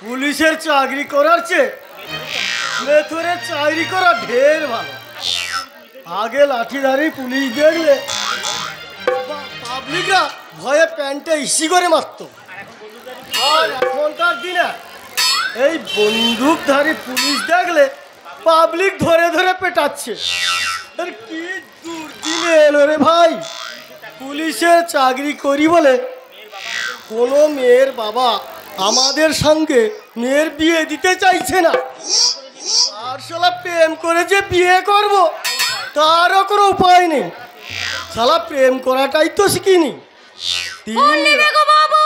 পুলিশের চাকরি করার চেয়ে মেথরের চাকরি করা ঢের ভালো। আগে লাঠিধারী পুলিশ দেখলে পাবলিকরা ভয়ে প্যান্টে ইসি করে মারত, আর এখনকার দিনে এই বন্দুকধারী পুলিশ দেখলে পাবলিক ধরে ধরে পেটাচ্ছে। কি দুর্দিনে এলো রে ভাই। পুলিশের চাকরি করি বলে কোনো মেয়ের বাবা আমাদের সঙ্গে মেয়ের বিয়ে দিতে চাইছে না। আর শালা প্রেম করে যে বিয়ে করব তারও কোনো উপায় নেই। শালা প্রেম করাটাই তো শিখিনি। বাবু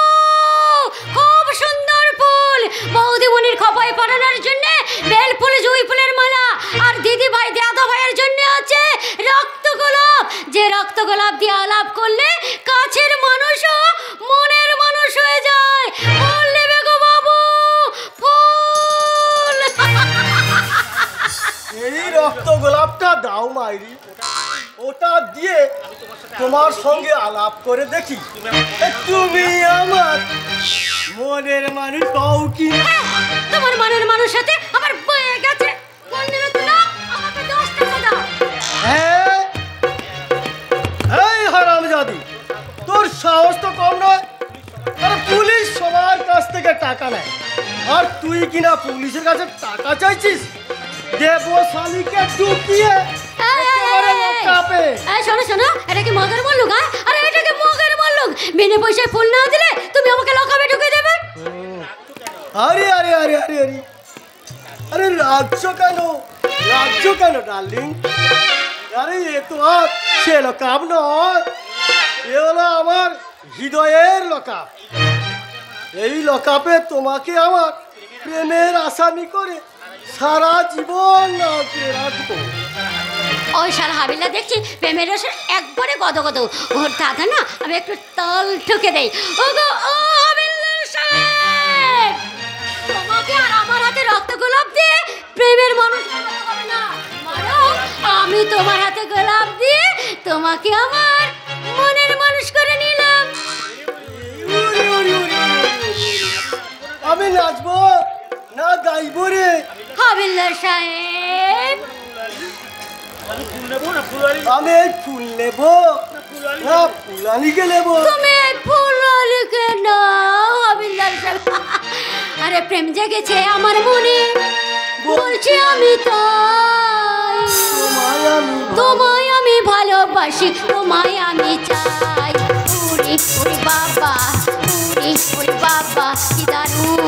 খুব সুন্দর ফুল, বৌদিমণির খপায় পরানোর জন্য বেল ফুল, জুঁই ফুলের মালা, আর দিদি ভাই দাদা ভাইয়ের জন্য আছে রক্ত গোলাপ। যে রক্ত গোলাপ দিয়ে আলাপ করলে কাছের মানুষও মনের মানুষ হয়ে যায়। ফুল নেবে গো বাবু, ফুল। এই রক্ত গোলাপটা দাও মাইরি, ওটা দিয়ে তোমার সঙ্গে আলাপ করে দেখি তুমি আমার মনের মানুষ পাও কি। তোমার মনের মানুষ সাথে আমার বয়ে গেছে। কোন নেবে তো আমাকে 10 টাকা দাও। হ্যাঁ, এই হারামজাদি, তোর সাহস তো কম নয়। আরে পুলিশ সবার কাছ থেকে টাকা নেয়, আর তুই কিনা পুলিশের কাছে টাকা চাইছিস? দেবশালীকে ঢুকিয়ে শোনো শোনো, এটা কি মগের মল্লুক? আরে এটা কি মগের মল্লুক? বিনা পয়সায় ফুল না দিলে তুমি আমাকে লকাপে ঢুকিয়ে দেবে? আরে আরে আরে আরে আরে আরে রাজ্য কেন, রাজ্য কেন ডার্লিং? আরে এ তো আর সে লকাপ নয়, এ হলো আমার হৃদয়ের লকাপ। এই লকাপে তোমাকে আমার প্রেমের আসামি করে সারা জীবন রাখবো। ওই সারা হাবিলা দেখছি প্রেমের রসে একবারে গদ গদ। ওর দাদা না আমি একটু তাল ঠুকে দেই। ও গো ও হাবিলদার সাহেব, তোমাকে আর আমার হাতে রক্ত গোলাপ দিয়ে প্রেমের মানুষ হবে না, বরং আমি তোমার হাতে গোলাপ দিয়ে তোমাকে আমার মনের মানুষ করে নিলাম। আমি নাচবো না গাইবো রে হাবিলদার সাহেব? আমি ফুল নেবো না ফুলানিকে নেবো? তুমি ফুলানিকে নাও হাবিলদার সাহেব। আরে প্রেম জেগেছে আমার মনে, বলছি আমি তাই। তোমায় আমি ভালোবাসি, তোমায় আমি চাই। উড়ি উড়ি বাবা, উড়ি উড়ি বাবা, কি দারুণ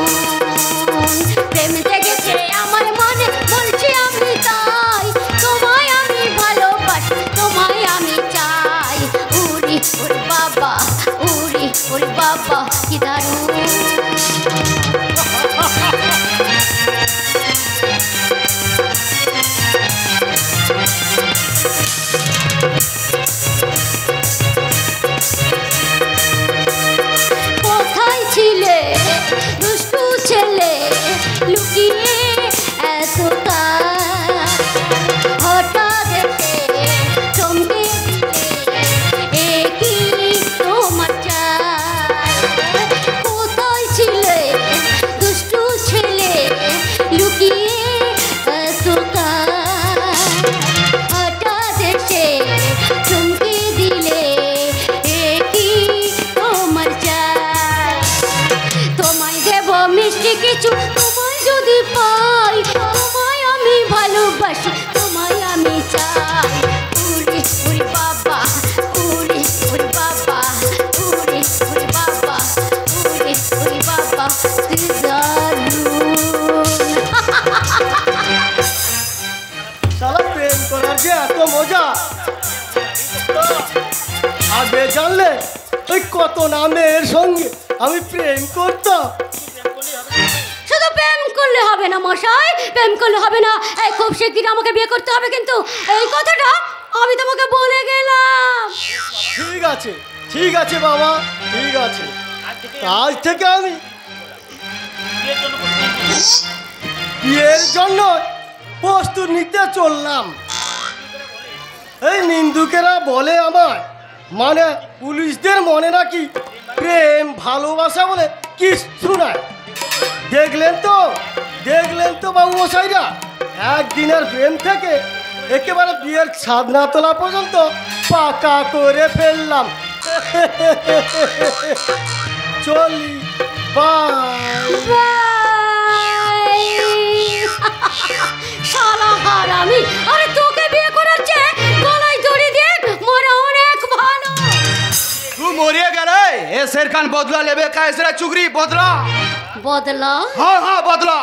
প্রেম জেগেছে আমার মনে, বলছি আমি তাই। তোমায় আমি ভালোবাসি, তোমায় আমি চাই। উড়ি উড়ি বাবা, উড়ি উড়ি বাবা, কি দারুণ। কোথায় ছিলে দুষ্টু ছেলে, লুকিয়ে এতটা হঠাৎ এসে চমকে দিলে, এ কি তোমার চাই? কোথায় ছিলে দুষ্টু ছেলে, লুকিয়ে এতটা হঠাৎ এসে চমকে দিলে, এ কি তোমার চাই? তোমায় দেব মিষ্টি কিছু, তোমায় যদি পাই, তোমায় আমি ভালোবাসি, তোমায় আমি চাই। উড়ি উড়ি বাবা, উড়ি উড়ি বাবা, উড়ি উড়ি বাবা, উড়ি উড়ি বাবা, কি দারুণ। শালা প্রেম করার যে এত মজা আগে জানলে ওই কত নামের সঙ্গে আমি প্রেম করতাম। শুধু প্রেম করলে হবে না মশাই, প্রেম করলে হবে না। এই খুব শিগগির আমাকে বিয়ে করতে হবে, কিন্তু এই কথাটা আমি তোমাকে বলে গেলাম। ঠিক আছে ঠিক আছে বাবা, ঠিক আছে। আজ থেকে আমি বিয়ের জন্য প্রস্তুত নিতে চললাম। এই নিন্দুকেরা বলে আমার মানে পুলিশদের মনে নাকি প্রেম ভালোবাসা বলে কিছু নাই। দেখলেন তো বাবু মশাইরা, একদিনের প্রেম থেকে একেবারে বিয়ের ছাদ না তোলা পর্যন্ত পাকা করে ফেললাম। চলি বাই। শালা হারামি, আরে তোকে বিয়ে করার চেয়ে গলায় দড়ি দিয়ে মরা অনেক ভালো। तू मरिए गए ए शेर खान बदला लेबे कैसे चुगरी बदला বদলা? हाँ हाँ बदला।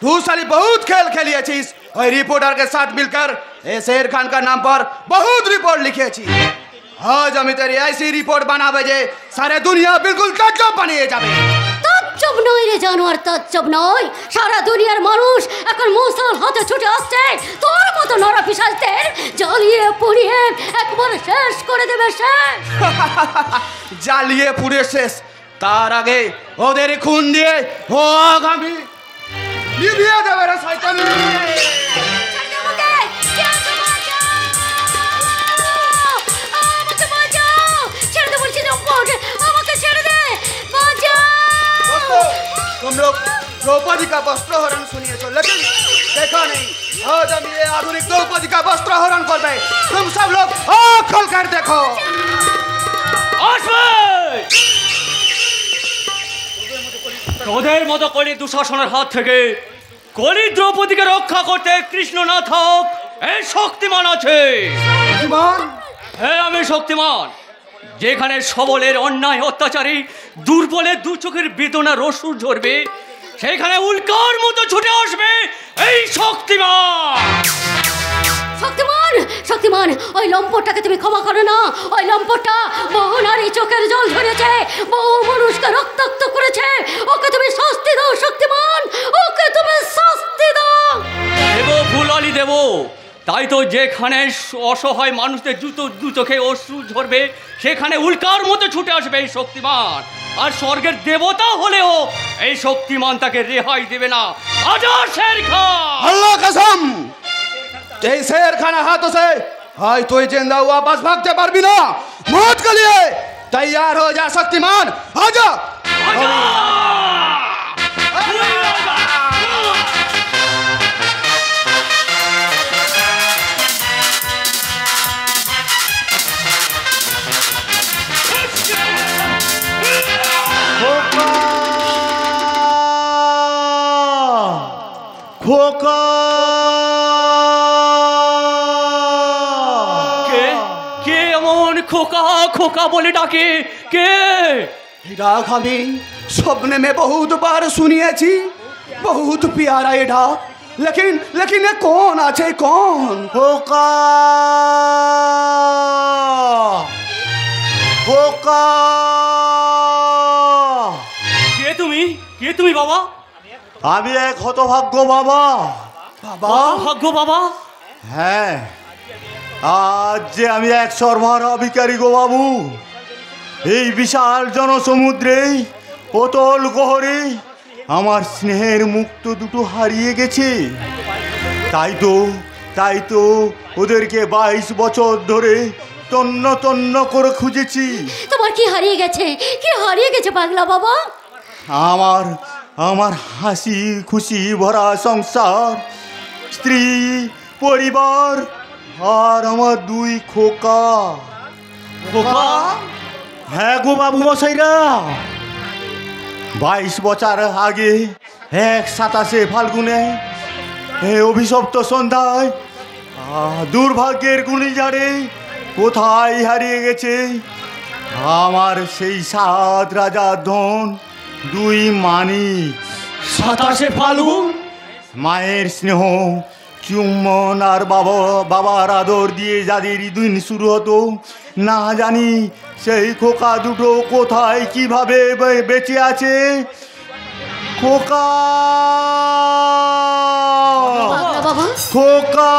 तू साली बहुत खेल खेलिए चीज और रिपोर्टर के साथ मिलकर ए शेर खान का नाम पर बहुत रिपोर्ट लिखे छी। आज हम तेरी ऐसी रिपोर्ट बनावे जे सारे दुनिया बिल्कुल ताज्जुब बनिए जाबे। তাজ্জব নয় রে জানোয়ার, তাজ্জব নয়। সারা দুনিয়ার মানুষ এখন মুসল হাতে ছুটে আসছে তোর মতো নরা পিশাচদের জ্বালিয়ে পুড়িয়ে একবার শেষ করে দেবে শেষ। জ্বালিয়ে পুড়ে শেষ, তার আগে ওদের খুন দিয়ে ও আগামী নিভিয়ে দেবে রে শয়তানি। ছেড়ে দে আমাকে, ছেড়ে বাঁচাও, আমাকে বাঁচাও, ছেড়ে দে বলছি আমাকে, আমাকে ছেড়ে দে, বাঁচাও। दोस्तों, तुम लोग द्रौपदी का वस्त्र हरण सुनिए तो, लेकिन देखा नहीं आज हम ये आधुनिक द्रौपदी का वस्त्र हरण कर रहे। तुम सब लोग आँख खोल कर देखो। তোদের মতো কলি দুঃশাসনের হাত থেকে কলি দ্রৌপদীকে রক্ষা করতে কৃষ্ণ না থাক, এই শক্তিমান আছে। হ্যাঁ, আমি শক্তিমান। যেখানে সবলের অন্যায় অত্যাচারী, দুর্বলের দু চোখের বেদনার অসুর ঝরবে, সেখানে উল্কার মতো ছুটে আসবে এই শক্তিমান। শক্তিমান, শক্তিমান, ওই লম্পটটাকে তুমি ক্ষমা করো না। ওই লম্পটটা বহু নারী চোখের জল ঝরেছে, বহু মানুষকে রক্তাক্ত করেছে। ওকে তুমি শাস্তি দাও শক্তিমান, ওকে তুমি শাস্তি দাও। দেবো ফুলালি দেবো। তাই তো যেখানে অসহায় মানুষদের দু চোখে অশ্রু ঝরবে, সেখানে উল্কার মতো ছুটে আসবে এই শক্তিমান। আর স্বর্গের দেবতা হলেও এই শক্তিমান তাকে রেহাই দেবে না। আজা শের খান, अल्लाह कसम, এই शेर खाना हाथों से हाय तो जिंदा हुआ बस भागते पारबी ना। मौत के लिए तैयार हो जा शक्तिमान, आजा। খোকা কে কে এমন খোকা খোকা বলে ডাকে? কে? डाक हमी सपने में बहुत बार सुनिए छी, बहुत प्यारा ये डाक, लेकिन ये कौन आछे कौन? খোকা খোকা কে তুমি? কে তুমি বাবা? আমি এক হতভাগ্য বাবা। बाबा ভাগ্য বাবা? হ্যাঁ, আজ যে আমি এক সর্বহারা ভিখারি গো বাবু। এই বিশাল জনসমুদ্রে অতল গহরে আমার স্নেহের মুক্ত দুটো হারিয়ে গেছে। তাই তো ওদেরকে 22 বছর ধরে তন্ন তন্ন করে খুঁজেছি। তোমার কি হারিয়ে গেছে? কি হারিয়ে গেছে পাগলা বাবা? আমার হাসি খুশি ভরা সংসার, স্ত্রী, পরিবার আর আমার 2 খোকা। খোকা? হ্যাঁ গো বাবু মশাইরা, 22 বছর আগে এক 27 ফাল্গুনে অভিশপ্ত সন্ধ্যায় দুর্ভাগ্যের গুণিঝড়ে কোথায় হারিয়ে গেছে আমার সেই 7 রাজার ধন, 2 মানিক। 27 ফাল্গুন? মায়ের স্নেহ, চুম্বন আর বাবার আদর দিয়ে যাদের দিন শুরু হতো, না জানি সেই খোকা দুটো কোথায় কিভাবে বেঁচে আছে। খোকা পাগলা বাবা, খোকা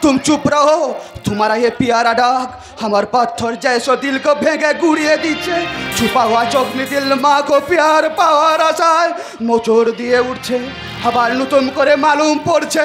तुम चुप रहो। तुम्हारा ये प्यारा डाक हमार पत्थर जैसो दिल को भेगे गुड़िए दीचे। छुपा हुआ जख्मी दिल माँ को प्यार पाওয়ার আশায় মোচড় দিয়ে উঠছে। আবার নতুন করে মালুম পড়ছে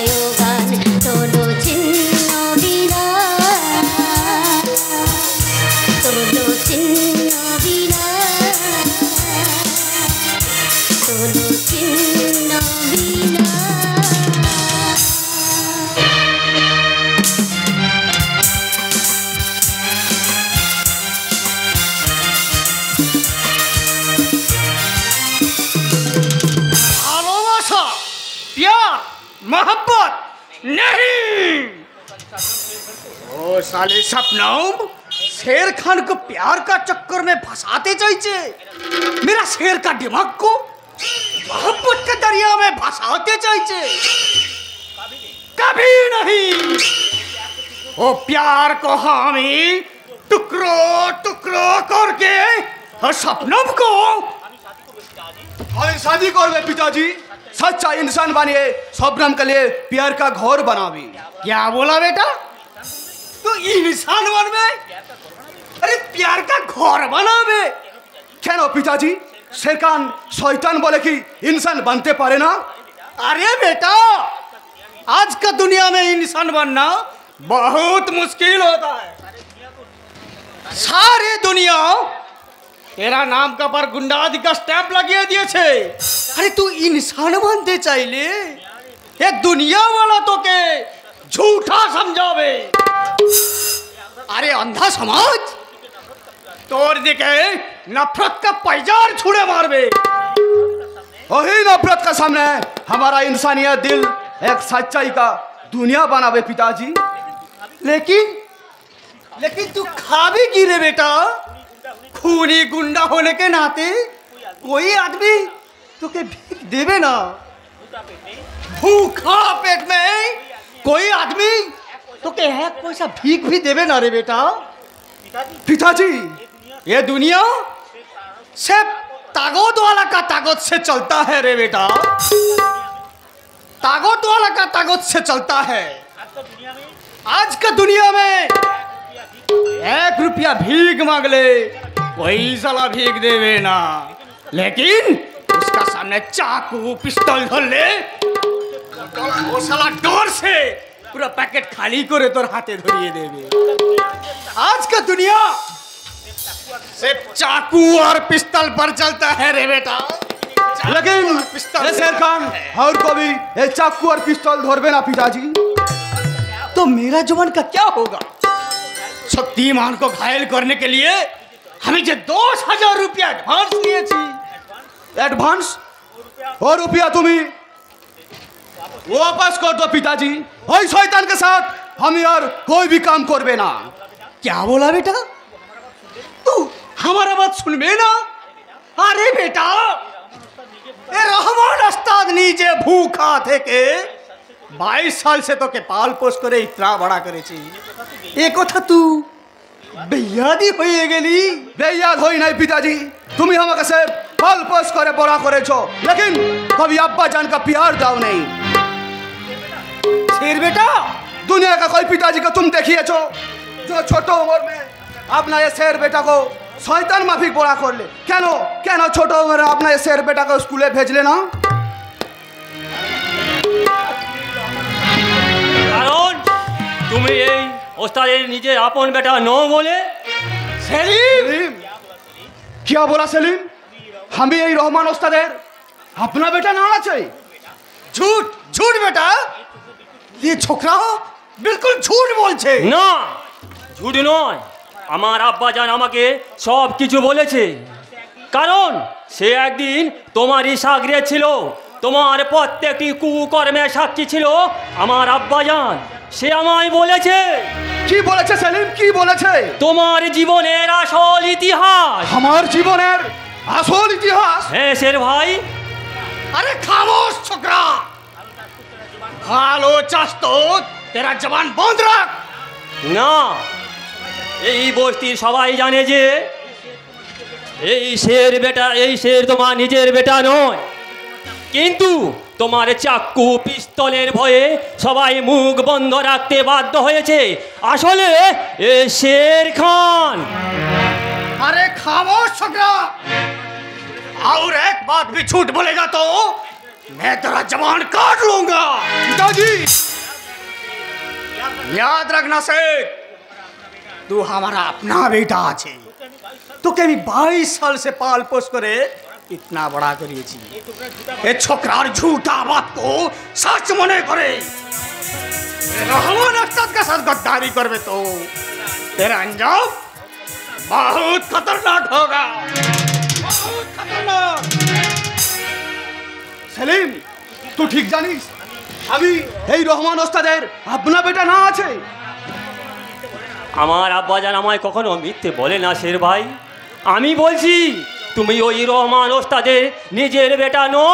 मोहब्बत नहीं। ओ साले सपनम, शेर खान को प्यार का चक्कर में फंसाते चाहिए, मेरा शेर का दिमाग को मोहब्बत के दरिया में फंसाते चाहिए। कभी नहीं। वो प्यार को हामी टुकड़ों टुकड़ों करके और सपनम को शादी कर दे पिताजी। सच्चा इंसान बनिए, सपनम के लिए प्यार का घर बनावी। क्या बोला बेटा? तो इंसान बनवे? अरे प्यार का घर बनावे? क्यों पिताजी? शेरखान शैतान बोले कि इंसान बनते पारे ना? अरे बेटा, आज का दुनिया में इंसान बनना बहुत मुश्किल होता है। सारे दुनिया तेरा नाम का पर गुंडादी का स्टैंप लगिए दिए छे। अरे तू इंसान बनते चाहिए, ये दुनिया वाला तो के झूठा समझावे। अरे अंधा समाज, तोड़ दिखे नफरत का पैजार छुड़े मारवे। वही नफरत का सामने हमारा इंसानियत दिल एक सच्चाई का दुनिया बनावे पिताजी। लेकिन तू खा भी गिरे बेटा। खूनी गुंडा होने के नाते कोई आदमी तुके भीख देवे ना। भूखा पेट में कोई आदमी तुके एक पैसा भीख भी देवे ना रे बेटा। पिताजी, ये दुनिया सिर्फ ताकत वाला का ताकत से चलता है रे बेटा। ताकत वाला का ताकत से चलता है। आज का दुनिया में 1 रुपया भीख मांग ले, कोई साला भीख देवे ना। लेकिन उसका सामने चाकू पिस्तौल धर ले, वो साला डर से पूरा पैकेट खाली करे तोर हाथे धरिए देवे। आज का दुनिया सिर्फ चाकू और पिस्तौल पर चलता है रे बेटा। लेकिन शेरखान और को भी ये चाकू और पिस्तौल धरबे ना पिताजी। तो मेरा जवान का क्या होगा? शक्तिमान को घायल करने के लिए हमें जो 10,000 रुपया एडवांस लिए थी। एडवांस और रुपया तुम्हें वापस कर दो पिताजी। और शैतान के साथ हम यार कोई भी काम करबे ना। क्या बोला बेटा? तू हमारा बात सुनबे ना? अरे बेटा, ए रहमान उस्ताद नीचे भूखा थे के 22 साल से तो के पाल पोस करे इतना बड़ा करे ची। एक कथा तू बेयादी होइए गेली। बेयाद होई नहीं पिताजी, तुम्ही हमके से पाल पोस करे बड़ा करे छो, लेकिन कभी अब्बा जान का प्यार दाव नहीं। शेर बेटा, दुनिया का कोई पिताजी को तुम देखिए छो जो छोटो उम्र में अपना ये शेर बेटा को शैतान माफिक बड़ा कर ले। क्या छोटो उम्र अपना ये शेर बेटा को स्कूले भेज लेना। তুমি এই ওস্তাদের নিজের আপন বেটা নো বলে? সেলিম, क्या बोला सेलिम? हमें यही रहमान उस्तादेर अपना बेटा ना चाहिए। झूठ झूठ बेटा, ये छोकरा बिल्कुल झूठ बोलছে না, ঝুট নয়। আমার আব্বাজান আমাকে সব কিছু বলেছে, কারণ সে একদিন তোমারই সাগরে ছিল। তোমার প্রত্যেকটি কুকর্মের সাক্ষী ছিল আমার আব্বাজান। সে আমায় বলেছে। কি বলেছে সেলিম? কি বলেছে? তোমার জীবনের আসল ইতিহাস। আমার জীবনের আসল ইতিহাস? হ্যাঁ শের ভাই। अरे खामोश छोकरा, ভালো চাস তো तेरा जबान बंद रख। না, এই বস্তির সবাই জানে যে এই শের তোমার নিজের বেটা নয়, কিন্তু তোমার চাকু পিস্তলের ভয়ে সবাই মুখ বন্ধ রাখতে বাধ্য হয়েছে। আসলে এ শের খান। अरे खामोश छोकरा, और एक बात भी झूठ बोलेगा तो मैं तेरा जबान काट लूंगा। पिताजी याद रखना से तू हमारा अपना बेटा আছে। तो कभी 22 साल से पाल पोस करे इतना बड़ा करिए ये छोकरार झूठा बात को सच मने करे। रहमान उस्ताद के साथ गद्दारी करबे तो तेरा अंजाम बहुत खतरनाक होगा, बहुत खतरनाक। सलीम, तू ठीक जानिस আমি এই রহমান ওস্তাদের আপনার বেটা না আছে? আমার আব্বাজান আমায় কখনো মিথ্যে বলে না শের ভাই। আমি বলছি তুমি ওই রহমান ওস্তাদের নিজের বেটা নো।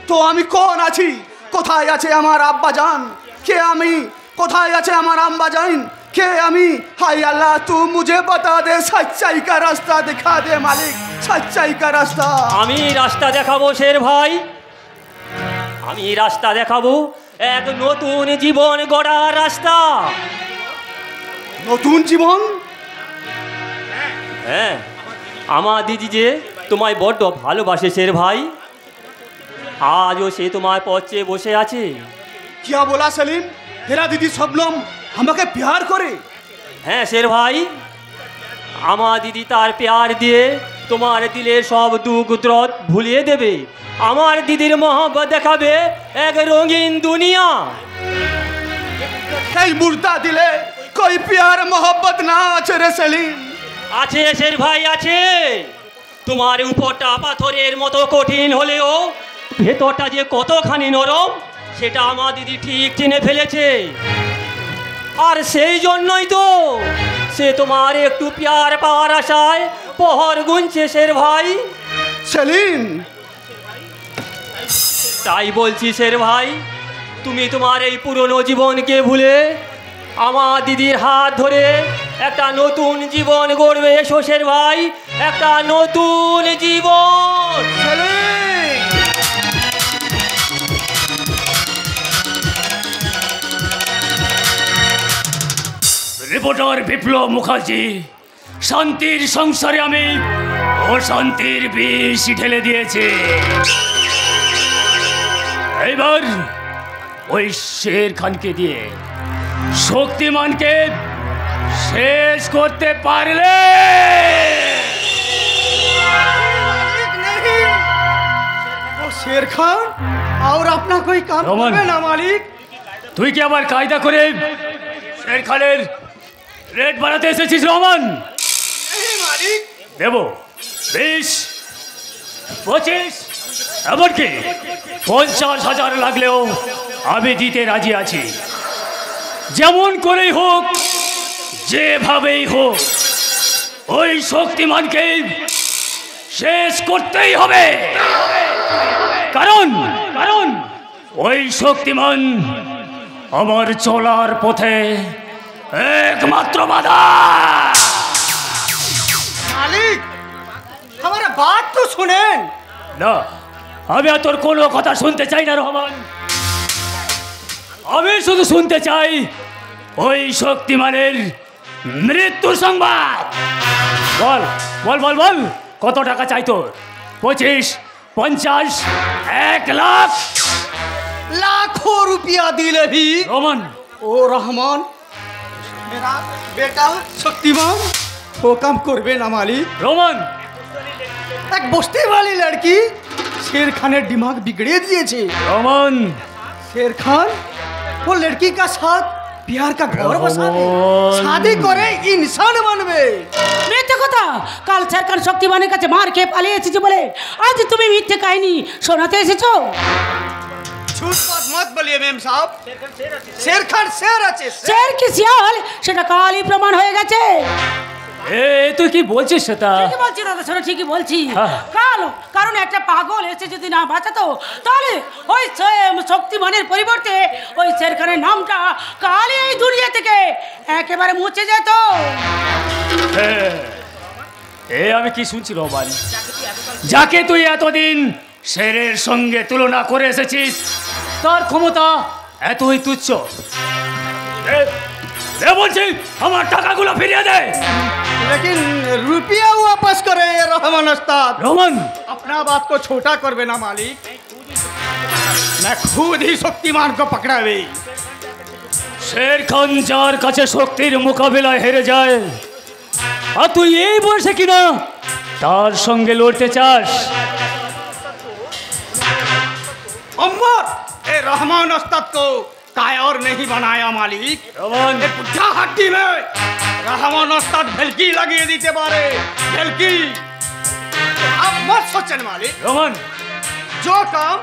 তো আমি কোন আছি? কোথায় আছে আমার আব্বাজান? কে আমি? কোথায় আছে আমার আম্বাজান? কে আমি? হাই আল্লাহ, তু মুঝে বাতা দে, সচ্চাই কা রাস্তা দিখা দে মালিক, সচ্চাই কা রাস্তা। আমি রাস্তা দেখাবো শের ভাই, আমি রাস্তা দেখাবো, এক নতুন জীবন গড়ার রাস্তা। নতুন জীবন? হ্যাঁ, আমার দিদি যে তোমায় বড্ড ভালোবাসে শের ভাই, আজও সে তোমার পথে বসে আছে। क्या बोला सलीम? तेरा दीदी शबनम আমাকে প্যার করে? হ্যাঁ শের ভাই, আমার দিদি তার প্যার দিয়ে তোমার দিলের সব দুঃখ দরদ ভুলিয়ে দেবে। আমার দিদির মহব্বত দেখাবে এক রঙিন দুনিয়া। এই মুর্দা দিলে কই প্যার মোহব্বত না আছে রে সেলিম? আছে শের ভাই, আছে। তোমার উপরটা পাথরের মতো কঠিন হলেও ভেতরটা যে কতখানি নরম সেটা আমার দিদি ঠিক চিনে ফেলেছে। আর সেই জন্যই তো সে তোমার একটু প্যার পাওয়ার আশায় পহর গুনছে শের ভাই। সেলিম, তাই বলছি শের ভাই, তুমি তোমার এই পুরনো জীবনকে ভুলে আমার দিদির হাত ধরে একটা নতুন জীবন গড়বে। এসো শের ভাই, একটা নতুন জীবন। সেলিম! রিপোর্টার বিপ্লব মুখার্জি, শান্তির সংসারে আমি অশান্তির বিষ ঢেলে দিয়েছি। এবার ওই শের খানকে দিয়ে শক্তিমানকে শেষ করতে পারলে वो शेर खान और अपना कोई काम रमन। करबे ना मालिक। তুই কি আবার কায়দা করে শের খানের রেট বাড়াতে এসেছিস রহমান? দেব 20, 25, এমনকি 50,000 লাগলেও আমি দিতে রাজি আছি। যেমন করেই হোক, যেভাবেই হোক, ওই শক্তিমানকে শেষ করতেই হবে। কারণ কারণ ওই শক্তিমান আমার চলার পথে একমাত্র বাধা। मालिक हमारा बात तो सुनें। না, আমি আর তোর কোনো কথা শুনতে চাই না রহমান। আমি শুধু শুনতে চাই ওই শক্তিমানের মৃত্যুর সংবাদ। বল বল বল বল, কত টাকা চাই তোর? 25, 50, 1 লাখ? लाखों रुपया दिले भी রহমান, ओ रहमान मेरा बेटा शक्तिमान वो काम करबे ना मालिक। রহমান, एक बस्ती वाली लड़की शेर खान दिमाग बिगड़े दिए छे। রহমান, शेर खान वो लड़की का साथ प्यार का घर बसा दे, शादी करे इंसान बनबे। মিথ্যে কথা। কাল শেরখান শক্তিমানের কাছে মার খেয়ে পালিয়ে এসেছে বলে আজ তুমি মিথ্যে কাহিনী শোনাতে এসেছো। झूठ बात मत बोलिए मैम साहब। शेर खान शेर আছে। শের কি শিয়াল সেটা কালই প্রমাণ হয়ে গেছে। এ তুই কি বলছিস সেটা? ঠিকই বলছি দাদা, শোনো ঠিকই বলছি। হ্যাঁ। কারণ একটা পাগল এসে যদি না বাঁচাতো তাহলে ওই শক্তিমানের পরিবর্তে ওই শেরখানের নামটা কালই এই দুনিয়া থেকে একেবারে মুছে যেত। এ আমি কি শুনছি রহমান? যাকে তুই এতদিন শেরের সঙ্গে তুলনা করে এসেছিস তার ক্ষমতা এতই তুচ্ছ। দে বলছি, আমার টাকাগুলো ফিরিয়ে দে। लेकिन रुपया वापस करे रहमान उस्ताद। রহমান, अपना बात को छोटा करबे ना मालिक। मैं खुद ही शक्तिमान को पकड़ावे। শের খান যার কাছে শক্তির মোকাবিলায় হেরে যায়, আর তুই এই বয়সে কিনা তার সঙ্গে লড়তে চাস? अम्मर ए रहमान उस्ताद को कायर नहीं बनाया मालिक। রহমান, ए बुढ़ा हड्डी में रहमान उस्ताद भेलकी लगी दीते बारे भेलकी। आप मत सोचन मालिक, রহমান, जो काम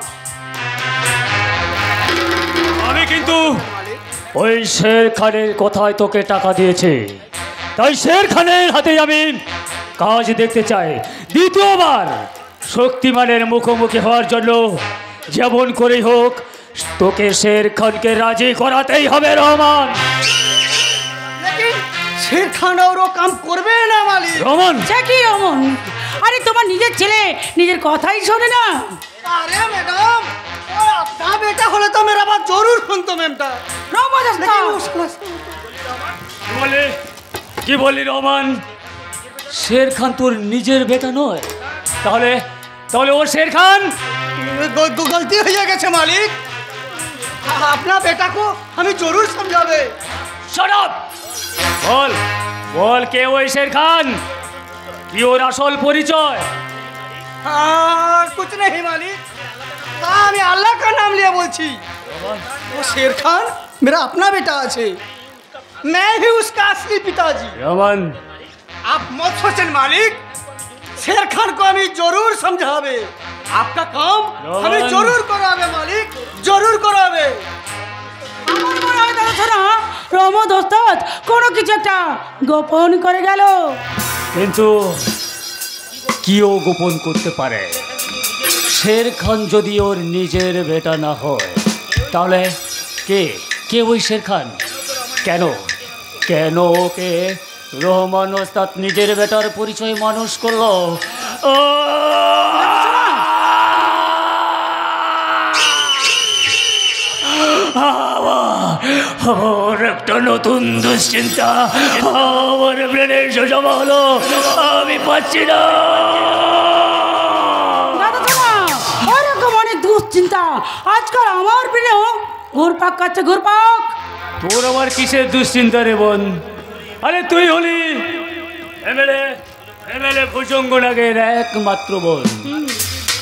যেহেতু ওই শের খানের কথায় তোকে টাকা দিয়েছে, তাই শের খানের হাতে আমি কাজ দেখতে চাই। দ্বিতীয়বার শক্তিমানের মুখোমুখি হওয়ার জন্য যেমন করেই হোক তোকে শের খানকে রাজি করাতেই হবে রহমান। শের খান আর ও কাম করবে না মালিক। রহমান, সে কি রমন? আরে তোমার নিজের ছেলে নিজের কথাই শোনে না। अरे मैडम वो अपना बेटा होले तो मेरा बात जरूर सुनतो मैमटा রহমান কি বলি রহমান? শের খান তোর নিজের বেটা নয়, তাহলে তাহলে ও শের খান? गलती हो गए मालिक, अपना बेटा को हमें जरूर समझावे। Shut up! বল বল কে ওই শের খান, কি ওর আসল পরিচয়? कुछ नहीं मालिक, मैं अल्लाह का नाम लिया बोलছি। वो शेर खान मेरा अपना बेटा है, मैं ही उसका असली पिताजी। রহমান, आप मत सोचें मालिक, शेर खान को हमें जरूर समझावे। आपका काम हमें जरूर करावे मालिक, जरूर करावे। আমার মনে হয় দাদা শোনা রমদ ওস্তাদ কোনো কিছু একটা গোপন করে গেল। কিন্তু কি ও গোপন করতে পারে? শের খান যদি ওর নিজের বেটা না হয়, তাহলে কে কে ওই শের খান? কেন কেন ওকে রহমান ওস্তাদ নিজের বেটার পরিচয় মানুষ করলো? আমার একটা নতুন দুশ্চিন্তা আমার ব্রেনে জমা হলো, আমি পাচ্ছি না। দাদা শোনা ওরকম অনেক দুশ্চিন্তা আজকাল আমার প্রিয় ঘুরপাক কাছে ঘুরপাক। তোর আবার কিসের দুশ্চিন্তা রে বোন? আরে তুই হলি এমএলএ ভুজঙ্গনাগের একমাত্র বোন।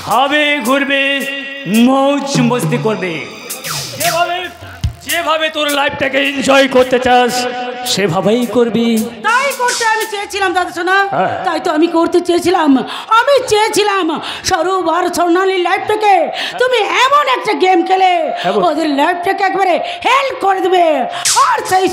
খাবে ঘুরবে মৌজ মস্তি করবে, যেভাবে তোর লাইফটাকে এনজয় করতে চাস সেভাবেই করবি। তাই করতে আমি চেয়েছিলাম দাদা শোনা, হ্যাঁ। তাই তো আমি করতে চেয়েছিলাম। আমি চেয়েছিলাম স্বরূপ আর স্বর্ণালীর লাইফটাকে তুমি এমন একটা গেম খেলে ওদের লাইফটাকে একবারে হেল্প করে দেবে, আর সেই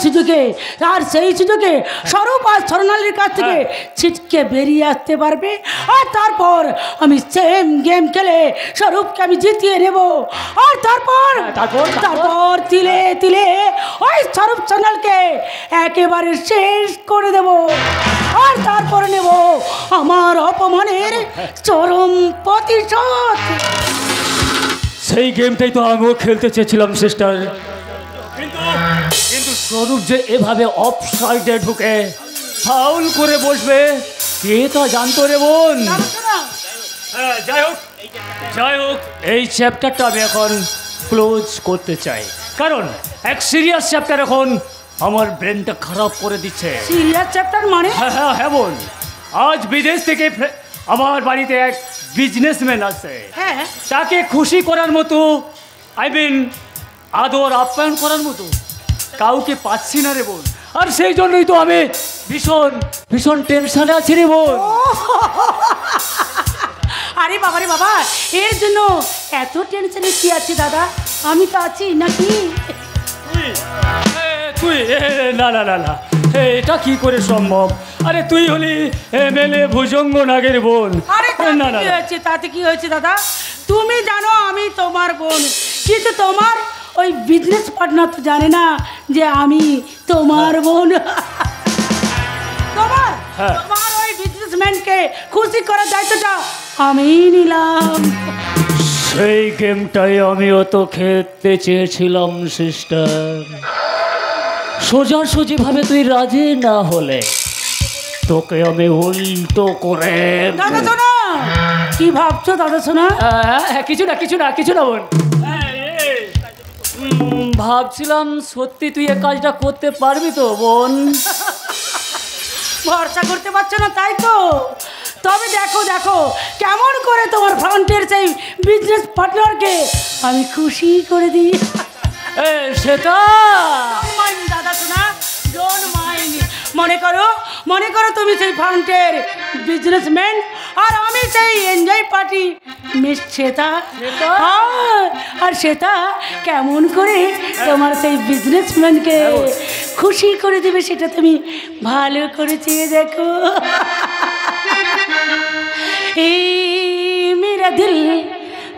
সুযোগে স্বরূপ আর স্বর্ণালীর কাছ থেকে ছিটকে বেরিয়ে আসতে পারবে। আর তারপর আমি সেম গেম খেলে স্বরূপকে আমি জিতিয়ে নেব। আর তারপর তিলে তিলে ওই স্বরূপ স্বর্ণালকে একেবারে শেষ করে দেব। আর তারপরে নেব আমার অপমানের চরম প্রতিশোধ। সেই গেমটাই তো আমিও খেলতে চেয়েছিলাম সিস্টার, কিন্তু স্বরূপ যে এভাবে অফ সাইডে ঢুকে ফাউল করে বসবে কে তা জানতো রে বোন। যাই হোক এই চ্যাপ্টারটা আমি এখন ক্লোজ করতে চাই, কারণ এক সিরিয়াস চ্যাপ্টার এখন আমার ব্রেনটা খারাপ করে দিচ্ছে। সিরিয়াস চ্যাপ্টার মানে? হ্যাঁ বোন, আজ বিদেশ থেকে আমার বাড়িতে এক বিজনেসম্যান আছে। হ্যাঁ, তাকে খুশি করার মতো আদর আপ্যায়ন করার মতো কাউকে পাচ্ছি না রে বোন। আর সেই জন্যই তো আমি ভীষণ ভীষণ টেনশনে আছি রে বোন। আরে বাবা রে বাবা, এর জন্য এত টেনশনে কি আছে দাদা? আমি তো আছি নাকি? তুই না না না না, এটা কি করে সম্ভব? আরে তুই হলি এমএলএ ভুজঙ্গ নাগের বোন। আরে তাতে কি হয়েছে দাদা? তুমি জানো আমি তোমার বোন, কিন্তু তোমার ওই বিজনেস পার্টনার তো জানে না যে আমি তোমার বোন। তোমার ওই বিজনেসম্যানকে খুশি করার দায়িত্বটা আমি নিলাম। সেই গেমটাই আমিও তো খেলতে চেয়েছিলাম সিস্টার। সোজাসুজিভাবে তুই রাজি না হলে তোকে আমি উল্টো করে। দাদা শোনা, কি ভাবছো দাদা শোনা? কিছু না বোন, ভাবছিলাম সত্যি তুই এই কাজটা করতে পারবি তো বোন? ভরসা করতে পারছো না তাই তো? তবে দেখো কেমন করে তোমার ফ্রন্টের সেই বিজনেস পার্টনারকে আমি খুশি করে দিই। সেটা দাদা শোনা, ডোন্ট মাইন্ড। মনে করো তুমি সেই ফ্রন্টের বিজনেসম্যান আর আমি সেই এনজয় পার্টি মিস শ্বেতা, আর শ্বেতা কেমন করে তোমার সেই বিজনেসম্যানকে খুশি করে দেবে সেটা তুমি ভালো করে চেয়ে দেখো। এই মেরা দিল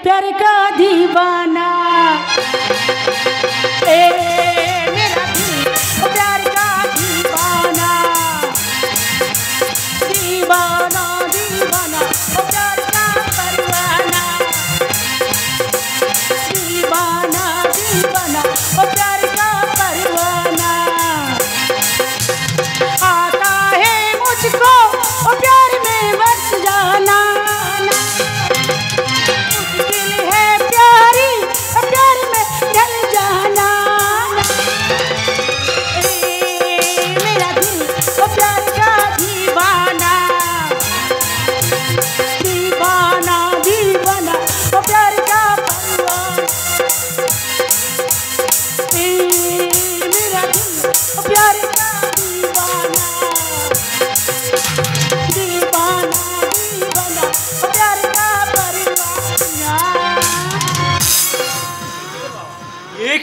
प्यार का दीवाना, ए मेरा दिल प्यार का दीवाना, दीवाना दीवाना ओ प्यार का परवाना, दीवाना दीवाना ओ प्यार का परवाना, आता है मुझको ओ प्यार में बस जाना,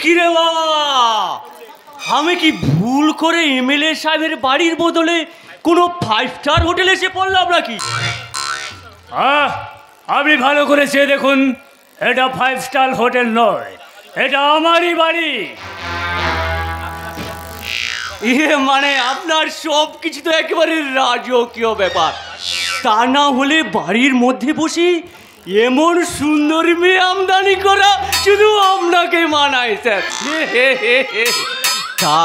কিরে বাবা, আমি কি ভুল করে এমএলএ সাহেবের বাড়ির বদলে কোনো 5 স্টার হোটেলে এসে পড়লাম নাকি? আপনি ভালো করে চেয়ে দেখুন, এটা 5 স্টার হোটেল নয়, এটা আমারই বাড়ি। মানে আপনার সব কিছু তো একেবারে রাজকীয় ব্যাপার। তা না হলে বাড়ির মধ্যে বসে এমন সুন্দর মেয়ে আমদানি করা শুধু আপনাকে মানায় স্যার। তা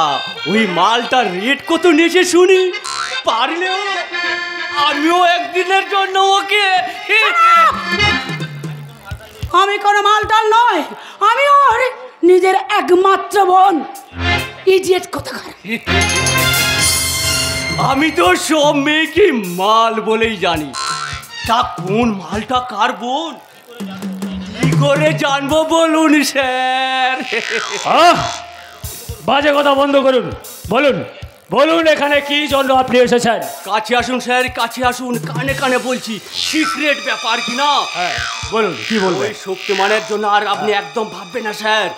ওই মালটার রেট কত নিয়েছে শুনি, পারলেও আমিও একদিনের জন্য ওকে। আমি কোনো মালটাল নয়, আমি ওর নিজের একমাত্র বোন। ইডিয়েট কোথাকার। আমি তো সব মেয়েকে মাল বলেই জানি, তা কোন মালটা কার বোন কি করে জানবো বলুন স্যার? বাজে কথা বন্ধ করুন, বলুন বলুন এখানে কি জন্য আপনি এসেছেন? কাছে আসুন স্যার, কাছে আসুন, কানে কানে বলছি, সিক্রেট ব্যাপার কি না? বলুন কি বলবেন? ওই শক্তিমানের জন্য আর আপনি একদম ভাববেন না স্যার,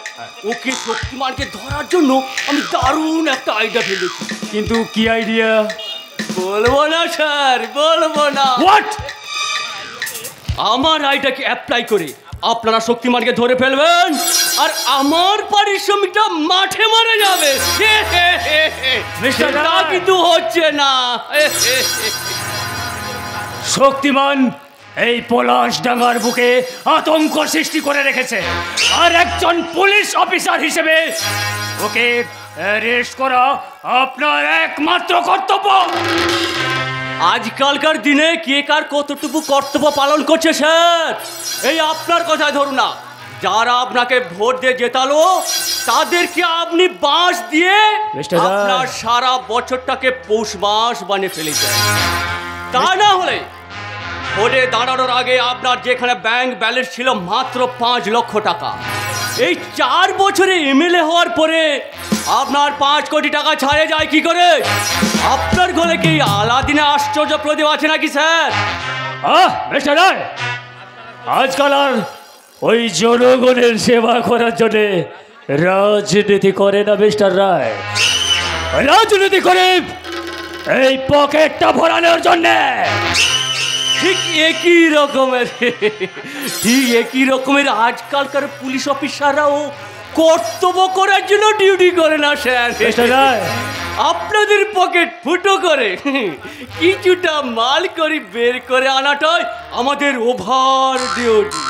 ওকে শক্তিমানকে ধরার জন্য আমি দারুণ একটা আইডিয়া ফেলেছি। কিন্তু কি আইডিয়া? বলবো না স্যার, বলবো না। হোয়াট? আমার আইডিয়াকে অ্যাপ্লাই করে আপনারা শক্তিমানকে ধরে ফেলবেন আর আমার পারিশ্রমিকটা মাঠে মারা যাবে। সেটা কিন্তু হচ্ছে না। শক্তিমান এই পলাশডাঙ্গার বুকে আতঙ্ক সৃষ্টি করে রেখেছে, আর একজন পুলিশ অফিসার হিসেবে ওকে অ্যারেস্ট করা আপনার একমাত্র কর্তব্য। আজকালকার দিনে কে কার কতটুকু কর্তব্য পালন করছে স্যার, এই আপনার কথায় ধরুন না, যারা আপনাকে ভোট দিয়ে জেতালো তাদেরকে আপনি বাঁশ দিয়ে আপনার সারা বছরটাকে পৌষ মাস বানিয়ে ফেলেছেন। তা না হলে ভোটে দাঁড়ানোর আগে আপনার যেখানে ব্যাংক ব্যালেন্স ছিল মাত্র 5 লক্ষ টাকা, এই 4 বছরে এমএলএ হওয়ার পরে আপনার 5 কোটি টাকা ছাড়ে যায় কি করে? আপনার ঘরে কি আলাদিনে আশ্চর্য প্রদীপ আছে নাকি স্যার? মিস্টার রায়, আজকাল আর ওই জনগণের সেবা করার জন্য রাজনীতি করে না মিস্টার রায়, রাজনীতি করে এই পকেটটা ভরানোর জন্য। ঠিক একই রকমের আজকালকার পুলিশ অফিসাররাও কর্তব্য করার জন্য ডিউটি করে না স্যার। আপনাদের পকেট ফুটো করে কিছুটা মাল করে বের করে আনাটাই আমাদের ওভার ডিউটি।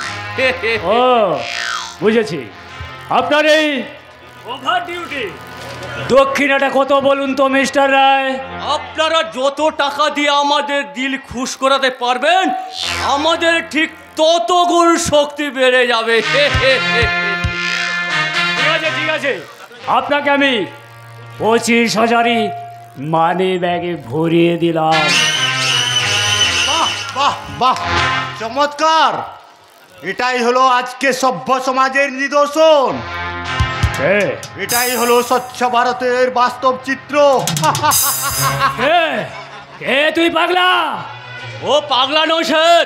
ও বুঝেছি, আপনার এই ওভার ডিউটি দক্ষিণাটা কত বলুন তো মিস্টার রায়? আপনারা যত টাকা দিয়ে আমাদের দিল খুশ করাতে পারবেন আমাদের ঠিক তত গুণ শক্তি বেড়ে যাবে। ঠিক আছে, আপনাকে আমি 25,000 মানি ব্যাগে ভরিয়ে দিলাম। বাহ বাহ বাহ, চমৎকার! এটাই হলো আজকে সভ্য সমাজের নিদর্শন, এটাই হলো স্বচ্ছ ভারতের বাস্তব চিত্র। তুই পাগলা? ও পাগলা নয় স্যার,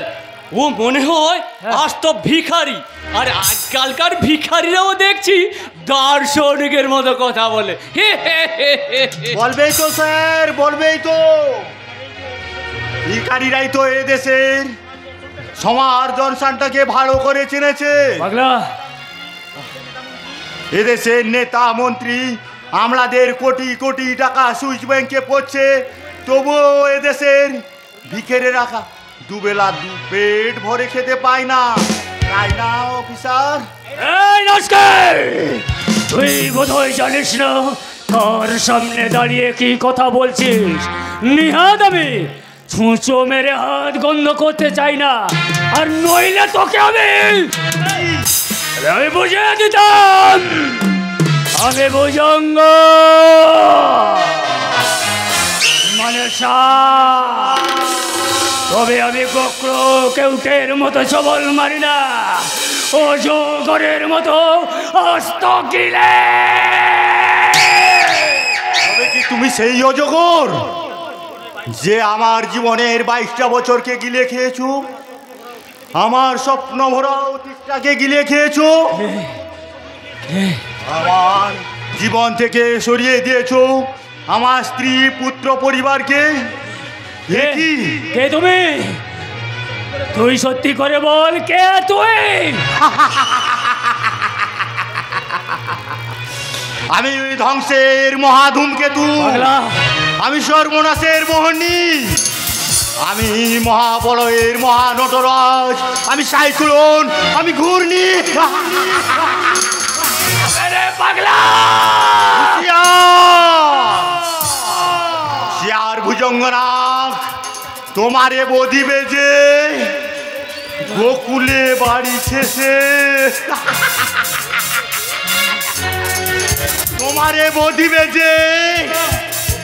ও মনে হয় আজ তো ভিখারি। আর আজকালকার ভিখারিরাও দেখছি দার্শনিকের মতো কথা বলে। বলবেই তো স্যার, বলবেই তো। ভিখারিরাই তো এদেশের সমাজ জনসানটাকে ভালো করে চিনেছে। পাগলা, এদেশের নেতা মন্ত্রী আমলাদের কোটি কোটি টাকা সুইচ ব্যাংকে পড়ছে, তবুও এদেশের ভিখেরে রাখা দুবেলা দু পেট ভরে খেতে পায় না, তাই না অফিসার? এই নস্কর, তুই বোধহয় জানিস না কার সামনে দাঁড়িয়ে কি কথা বলছিস। নিহাত আমি ছুঁচো মেরে হাত গন্ধ করতে চাই না, আর নইলে তোকে আমি বুঝিয়ে দিতাম। আমি বুঝঙ্গ মানে তবে আমি বক্র কেউটের মতো সবল মারি না, অজগরের মতো অস্ত গিলে। তবে কি তুমি সেই অজগর যে আমার জীবনের 22টা বছরকে গিলে খেয়েছো, আমার স্বপ্ন ভরা অতীতটাকে গিলে খেয়েছো, আমার জীবন থেকে সরিয়ে দিয়েছো আমার স্ত্রী পুত্র পরিবারকে? কে তুমি? তুই সত্যি করে বল, কে তুই? আমি ধ্বংসের মহাধূমকেতু, আমি সর্বনাশের মোহনী, আমি মহাবলয়ের মহানটরাজ, আমি সাইক্লোন, আমি ঘূর্ণি। পাগলা শিয়ার ভুজঙ্গনাথ, তোমারে বদিবে যে গোকুলে বাড়ি শেষে, তোমারে বদিবে যে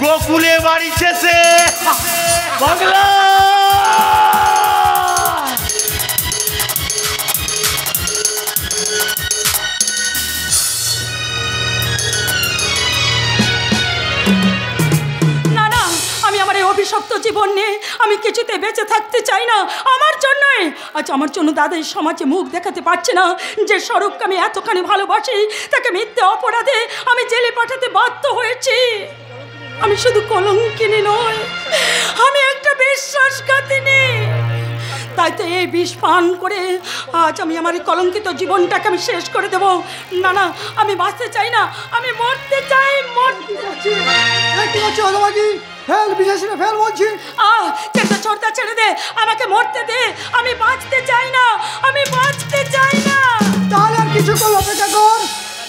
গোকুলে বাড়ি শেষে। পাগলা অভিশপ্ত জীবন নিয়ে আমি কিছুতে বেঁচে থাকতে চাই না। আমার জন্যই আজ আমার জন্য দাদা এই সমাজে মুখ দেখাতে পারছে না। যে স্বরূপকে আমি এতখানি ভালোবাসি তাকে মিথ্যে অপরাধে আমি জেলে পাঠাতে বাধ্য হয়েছি। আমি শুধু কলঙ্কিনী নয়, আমি একটা বিশ্বাসঘাতিনী। তাই তো এই বিষ পান করে আজ আমি আমার কলঙ্কিত জীবনটাকে আমি শেষ করে দেব। না না, আমি বাঁচতে চাই না, আমি মরতে চাই। ফেল বিশেষে ফেল বলছি। চেষ্টা ছোটটা ছেড়ে দে, আমাকে মরতে দে। আমি বাঁচতে চাই না, আমি বাঁচতে চাই না। তাহলে আর কিছু কর, অপেক্ষা কর।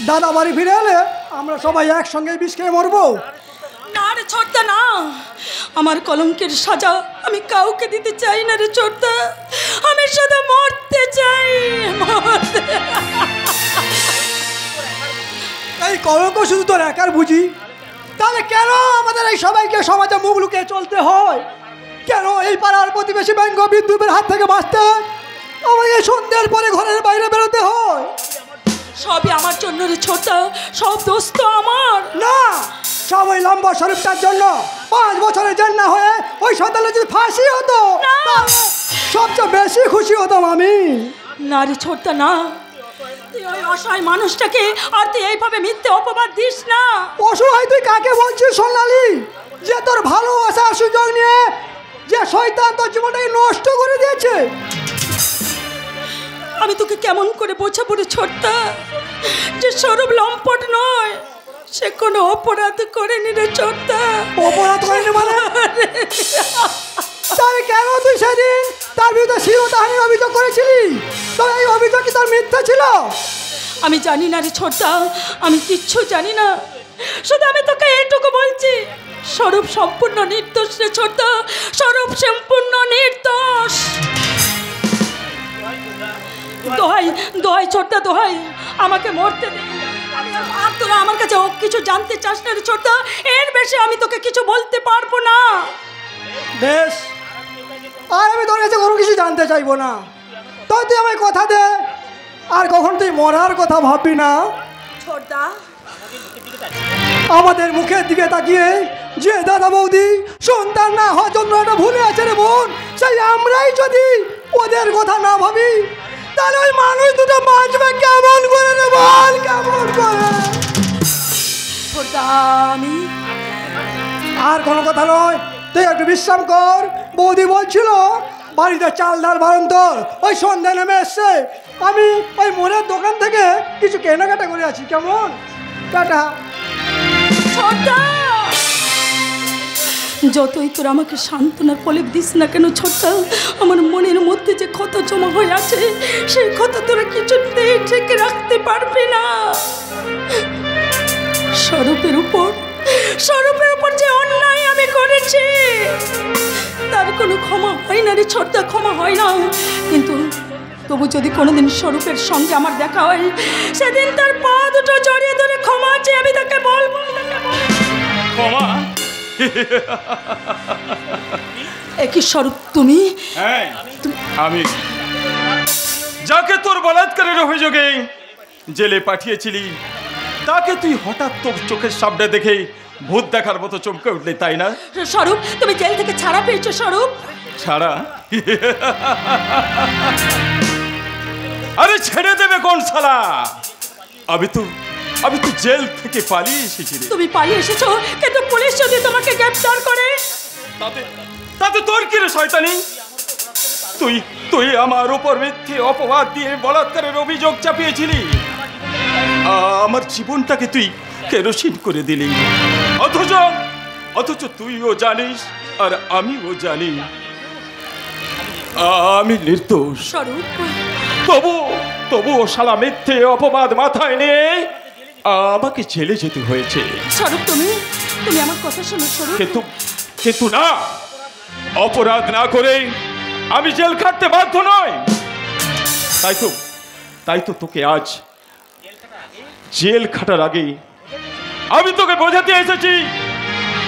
দাদা বাড়ি ফিরে এলে আমরা সবাই একসঙ্গে বিষ খেয়ে মরবো। না রে ছোটদা, না, আমার কলঙ্কের সাজা আমি কাউকে দিতে চাই না রে ছোটদা। আমি শুধু মরতে চাই। এই কলঙ্ক শুধু তোর একার বুঝি? তাহলে কেন আমাদের এই সবাইকে সমাজে মুখ লুকিয়ে চলতে হয়? কেন এই পাড়ার প্রতিবেশী ব্যঙ্গ বিদ্যুতের হাত থেকে বাঁচতে আমাকে সন্ধ্যার পরে ঘরের বাইরে বেরোতে হয়? সবই আমার জন্য রে ছোটদা, সব দোষ তো আমার না। সব ওই লম্বা স্বরূপটার জন্য। 5 বছরের জেল না হয়ে ওই সন্তানের যদি ফাঁসি হতো সবচেয়ে বেশি খুশি হতাম আমি। না রে ছোটদা, না, তুই ওই অসহায় মানুষটাকে আর তুই এইভাবে মিথ্যে অপবাদ দিস না। অসহায় তুই কাকে বলছিস সোনালি? যে তোর ভালোবাসার সুযোগ নিয়ে যে শয়তান তোর জীবনটাকে নষ্ট করে দিয়েছে। আমি তোকে কেমন করে বোঝাবো রে ছোটদা যে স্বরূপ লম্পট নয়, সে কোনো অপরাধ করেনি রে ছোটদা। অপরাধ করেনি মানে? তাহলে কেন তুই সেদিন তার বিরুদ্ধে শিরোধারণের অভিযোগ করেছিলি? তো এই অভিযোগ কি তার মিথ্যা ছিল? আমি জানি না রে ছোটদা, আমি কিচ্ছু জানি না। শুধু আমি তোকে এইটুকু বলছি, স্বরূপ সম্পূর্ণ নির্দোষ রে ছোটদা, স্বরূপ সম্পূর্ণ নির্দোষ। দোহাই দোহাই ছোটদা, দোহাই, আমাকে মরতে দে। আর তোরা আমার কাছে কিছু জানতে চাস না রে ছোটদা, এর বেশি আমি তোকে কিছু বলতে পারবো না। বেশ, আর আমি তোর কাছে কোনো কিছু জানতে চাইবো না। তো তুই আমায় কথা দে আর কখন তুই মরার কথা ভাববি না। ছোটদা, আমাদের মুখের দিকে তাকিয়ে যে দাদা বৌদি সন্তান না হওয়ার জন্য একটা ভুলে আছে রে বোন, সেই আমরাই যদি ওদের কথা না ভাবি তাহলে ওই মানুষ দুটো বাঁচবে কেমন করে রে বল, কেমন করে? আমি আর কোনো কথা নয়, তুই একটু বিশ্রাম কর। বৌদি বলছিল বাড়িতে চাল ডাল বারণ তোর, ওই সন্ধ্যা নেমে এসছে। আমি ওই মোড়ের দোকান থেকে কিছু কেনাকাটা করে আছি, কেমন? টাটা। ছোটদা, যতই তোর আমাকে সান্ত্বনার প্রলেপ দিস না কেন ছোটদা, আমার মনের মধ্যে যে ক্ষত জমা হয়ে আছে সেই ক্ষত তোরা কিছুতেই ঠেকে রাখতে পারবি না। স্বরূপের উপর যে অন্যায় আমি করেছি তার কোনো ক্ষমা হয় না রে ছোটদা, ক্ষমা হয় না। কিন্তু তবু যদি কোনোদিন স্বরূপের সঙ্গে আমার দেখা হয়, সেদিন তার পা দুটো জড়িয়ে ধরে ক্ষমা চেয়ে আমি তাকে বলবো। ক্ষমা? একই স্বরূপ তুমি? হ্যাঁ, আমি যাকে তোর বলাৎকারের অভিযোগে জেলে পাঠিয়েছিলি তাকে তুই হঠাৎ তোর চোখের সামনে দেখে ভূত দেখার মতো চমকে উঠলে, তাই না? স্বরূপ, তুমি জেল থেকে ছাড়া পেয়েছো স্বরূপ? ছাড়া? আরে ছেড়ে দেবে কোন শালা? আমি তো জেল থেকে পালিয়ে এসেছি। তুমি পালিয়ে এসেছো, কিন্তু পুলিশ যদি তোমাকে গ্রেফতার করে তাতে তোর কি রে শয়তানি? তুই আমার উপর মিথ্যে অপবাদ দিয়ে বলাৎকারের অভিযোগ চাপিয়েছিলি। আমার জীবনটাকে তুই কেরোসিন করে দিলি। অথচ তুইও জানিস আর আমিও জানি আমি নির্দোষ। তবুও শালা মিথ্যে অপবাদ মাথায় নিয়ে আমাকে জেলে যেতে হয়েছে। স্বরূপ, তুমি আমার কথা শোনো স্বরূপ। কিন্তু না, অপরাধ না করে আমি জেল খাটতে বাধ্য নই। তাই তো তোকে আজ জেল খাটার আগে আমি তোকে বোঝাতে এসেছি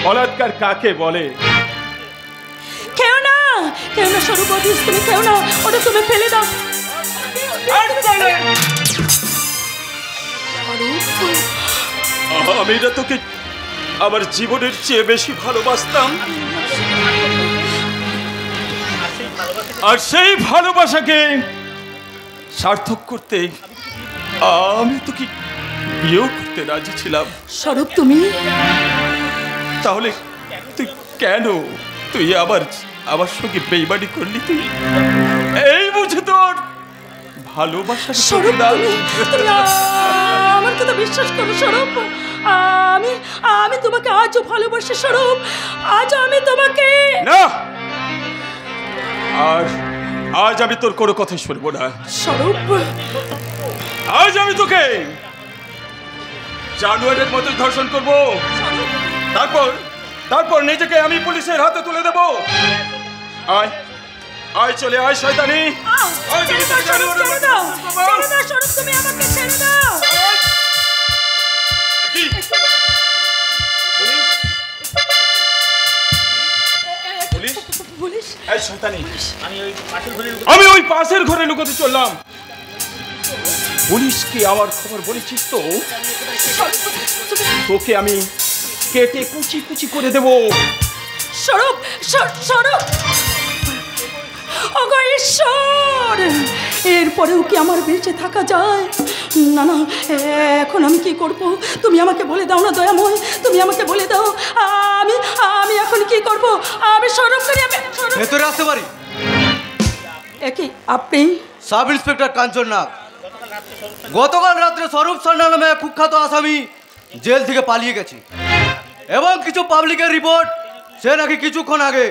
বলাৎকার কাকে বলে। কেউ না স্বরূপ, তুমি কেউ না, ওটা তুমি ফেলে দাও। আমি না তোকে আমার জীবনের চেয়ে বেশি ভালোবাসতাম, আর সেই ভালোবাসাকে সার্থক করতে আমি তোকে বিয়েও করতে রাজি ছিলাম। স্বরূপ, তুমি তাহলে তুই কেন আমার সঙ্গে বেইমানি করলি? তুই এই বুঝে তোর ভালোবাসা। স্বরূপ, তুমি আমার কথা বিশ্বাস করো স্বরূপ। আমি তোমাকে আজও ভালোবাসি স্বরূপ, আজ আমি তোমাকে না, আজ আমি তোর কোনো কথা শুনবো না স্বরূপ। আজ আমি তোকে জানোয়ারের মতো ধর্ষণ করবো, তারপর নিজেকে আমি পুলিশের হাতে তুলে দেবো। আয় চলে আয় শয়তানি। তুমি আমাকে ছেড়ে দাও। আমি ওই পাশের ঘরে লুকোতে চললাম। পুলিশকে আমার খবর বলেছিস তো? তোকে আমি কেটে কুচি কুচি করে দেবো। স্বরূপ, ওগো ঈশ্বর, এরপরেও কি আমার বেঁচে থাকা যায়? না, এখন আমি কি করব? তুমি আমাকে বলে দাও না দয়াময়, তুমি আমাকে বলে দাও। আমি এখন কি করব? আমি স্বরূপ করি। ভেতরে আসতে পারি? একই আপনি? সাব ইন্সপেক্টর কাঞ্চন নাগ। গতকাল রাত্রে স্বরূপ সান্না নামে কুখ্যাত আসামি জেল থেকে পালিয়ে গেছে, এবং কিছু পাবলিকের রিপোর্ট সে নাকি কিছুক্ষণ আগে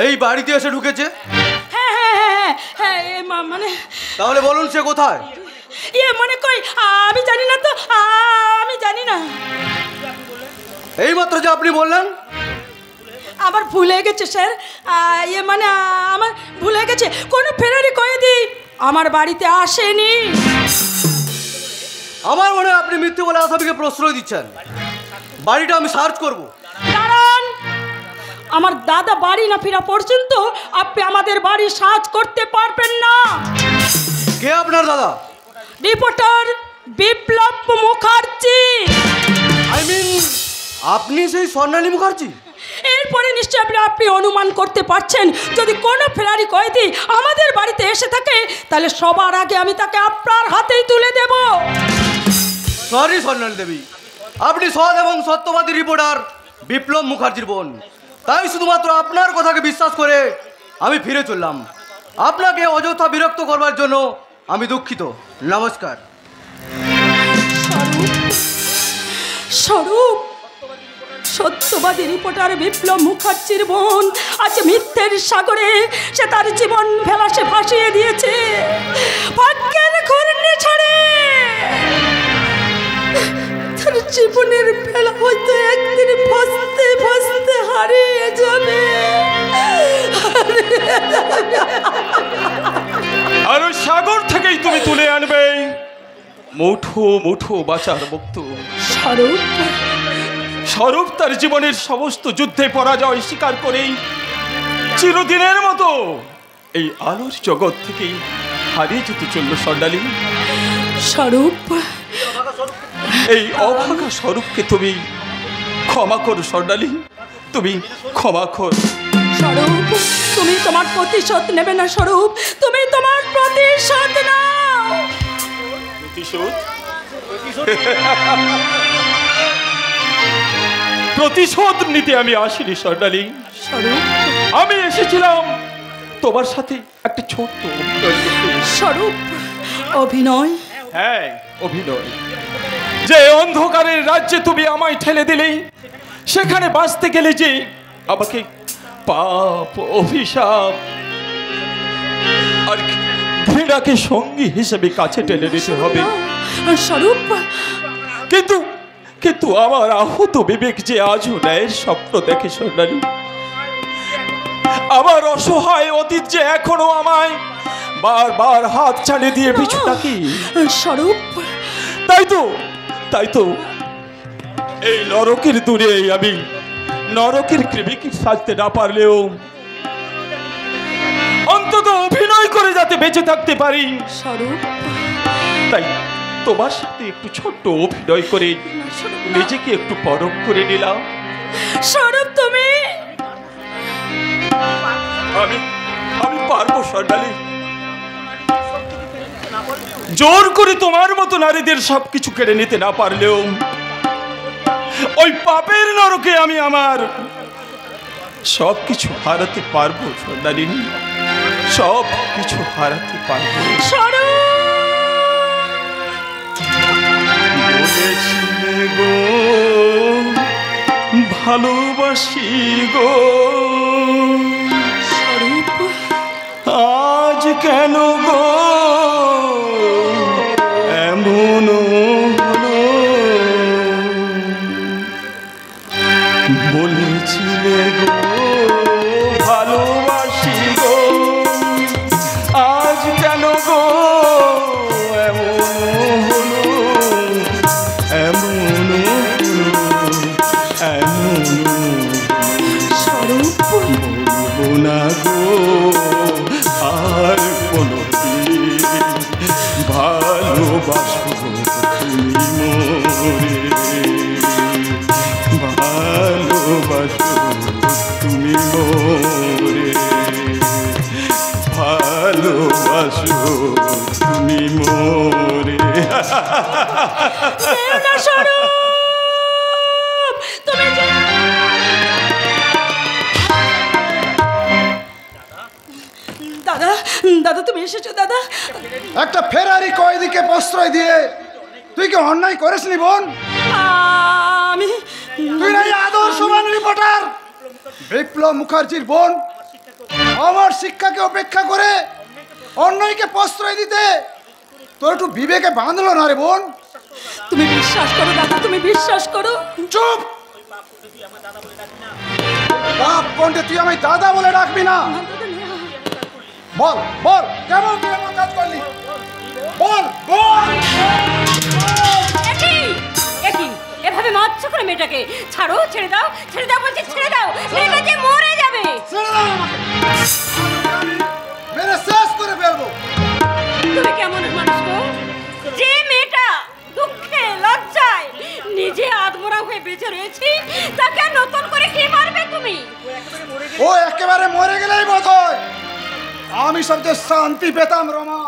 এই বাড়িতে এসে ঢুকেছে। হ্যাঁ, মানে তাহলে বলুন সে কোথায়? মানে কই আমি জানি না তো, আমি জানি না। এইমাত্র যে আপনি বললেন। আমার ভুল হয়ে গেছে স্যার, মানে আমার ভুল হয়ে গেছে। কোনো ফেরারি কয়েদি আমার বাড়িতে আসেনি। আমার মনে হয় আপনি মিথ্যে বলে আসামিকে প্রশ্রয় দিচ্ছেন। বাড়িটা আমি সার্চ করব। দাঁড়ান, আমার দাদা বাড়ি না ফেরা পর্যন্ত আপনি আমাদের বাড়ি সার্চ করতে পারবেন না। কে আপনার দাদা? রিপোর্টার বিপ্লব মুখার্জি। আপনি সেই স্বর্ণালী মুখার্জি? এরপরে নিশ্চয়ই আপনি অনুমান করতে পারছেন, যদি কোনো ফেরারি কয়েদি আমাদের বাড়িতে এসে থাকে তাহলে সবার আগে আমি তাকে আপনার হাতেই তুলে দেব। সরি স্বর্ণালী দেবী, আপনি সৎ এবং সত্যবাদী রিপোর্টার বিপ্লব মুখার্জির বোন, তাই শুধুমাত্র আপনার কথাকে বিশ্বাস করে আমি ফিরে চললাম। আপনাকে অযথা বিরক্ত করবার জন্য আমি দুঃখিত। নমস্কার। স্বরূপ, সত্যবাদী রিপোর্টার বিপ্লব মুখার্জির বোন আজ মিথ্যের সাগরে সে তার জীবন ফেলাসে ভাসিয়ে দিয়েছে। ভাগ্যের ঘূর্ণি ছাড়ে তার জীবনের ফেলা হয়তো একদিন ভাসতে ভাসতে হারিয়ে যাবে। আর ওই সাগর থেকেই তুমি তুলে আনবে মুঠো মুঠো বাঁচার মুক্ত। স্বরূপ, স্বরূপ তার জীবনের সমস্ত যুদ্ধে পরাজয় স্বীকার করেই চিরদিনের মতো এই আলোর জগৎ থেকে হারিয়ে যেতে চলল স্বর্ণালী। স্বরূপ, এই অভাগা স্বরূপকে তুমি ক্ষমা করো স্বর্ণালী, তুমি ক্ষমা কর। স্বরূপ, তুমি তোমার প্রতিশোধ নেবে না স্বরূপ, তুমি তোমার প্রতিশোধ নাও। প্রতিশোধ? প্রতিশোধ নিতে আমি আসিনি স্বর্ণালী, স্বরূপ, আমি এসেছিলাম তোমার সাথে একটা ছোট্ট অভিনয় করতে। স্বরূপ, অভিনয়? হ্যাঁ, অভিনয়। যে অন্ধকারের রাজ্যে তুমি আমায় ঠেলে দিলে, সেখানে বাঁচতে গেলে যে আমাকে পাপ, অভিশাপ আর ঘৃণাকে সঙ্গী হিসেবে কাছে টেনে নিতে হবে। স্বরূপ, কিন্তু কিন্তু আমার আহত বিবেক যে আজও ন্যায়ের স্বপ্ন দেখে স্বর্ণালী। আমার অসহায় অতীত যে এখনো আমায় বারবার হাত ছাড়িয়ে দিয়ে পিছু ডাকি। স্বরূপ, তাই তো এই নরকের দূরে আমি নরকের কৃমিকে সাজতে না পারলেও অন্তত অভিনয় করে যাতে বেঁচে থাকতে পারি, স্বরূপ, তাই তোমার সাথে একটু ছোট্ট অভিনয় করে নিজেকে একটু পরখ করে নিলাম। স্বরূপ, তুমি? আমি পারবো স্বর্ণালী। জোর করে তোমার মতো নারীদের সবকিছু কেড়ে নিতে না পারলেও ওই পাপের নরকে আমি আমার সবকিছু হারাতে পারবো স্বর্ণালী, সব কিছু হারাতে পারবো। বলেছিলে গো ভালোবাসি গো, স্বরূপ, আজ কেন গো এমন হলো? বলেছিলে গো ভালোবাসি গো, আজ কেন গো এমন হলো? এমন হলো, এমন স্বরূপ, বলবো না গো আর কোনোদিন ভালোবাসবো তুমি মোরে, ভালোবাসবো তুমি মোরে, ভালোবাসবো তুমি মোরে। স্বরূপ, তুমি দাদা, দাদা তুমি এসেছো দাদা। একটা ফেরারি কয়েদিকে প্রশ্রয় দিয়ে তুই কি অন্যায় করিসনি বোন? আমি তুই নাই আদর্শবান রিপোর্টার বিপ্লব মুখার্জির বোন, আমার শিক্ষাকে উপেক্ষা করে অন্যায়কে প্রশ্রয় দিতে তোর একটু বিবেকে বাঁধলো না রে বোন? তুমি বিশ্বাস করো দাদা, তুমি বিশ্বাস করো। চুপ! বাপ কোনটা তুই আমায় দাদা বলে ডাকবি না। বল বল কেমন তুই আমার কাজ করলি? বল বল। একই এভাবে মারছো করে মেয়েটাকে? ছাড়ো, ছেড়ে দাও, ছেড়ে দাও বলছি, ছেড়ে দাও, মেয়েটা যে মরে যাবে। ছেড়ে দাও আমাকে, মেরে শেষ করে ফেলবো। তুমি কেমন মানুষ গো, যে মেয়েটা দুঃখে লজ্জায় নিজে আধমরা হয়ে বেঁচে রয়েছে, তাকে নতুন করে কে মারবে তুমি? ও একেবারে মরে গেলেই বোধ হয় আমি সবচেয়ে শান্তি পেতাম রমা।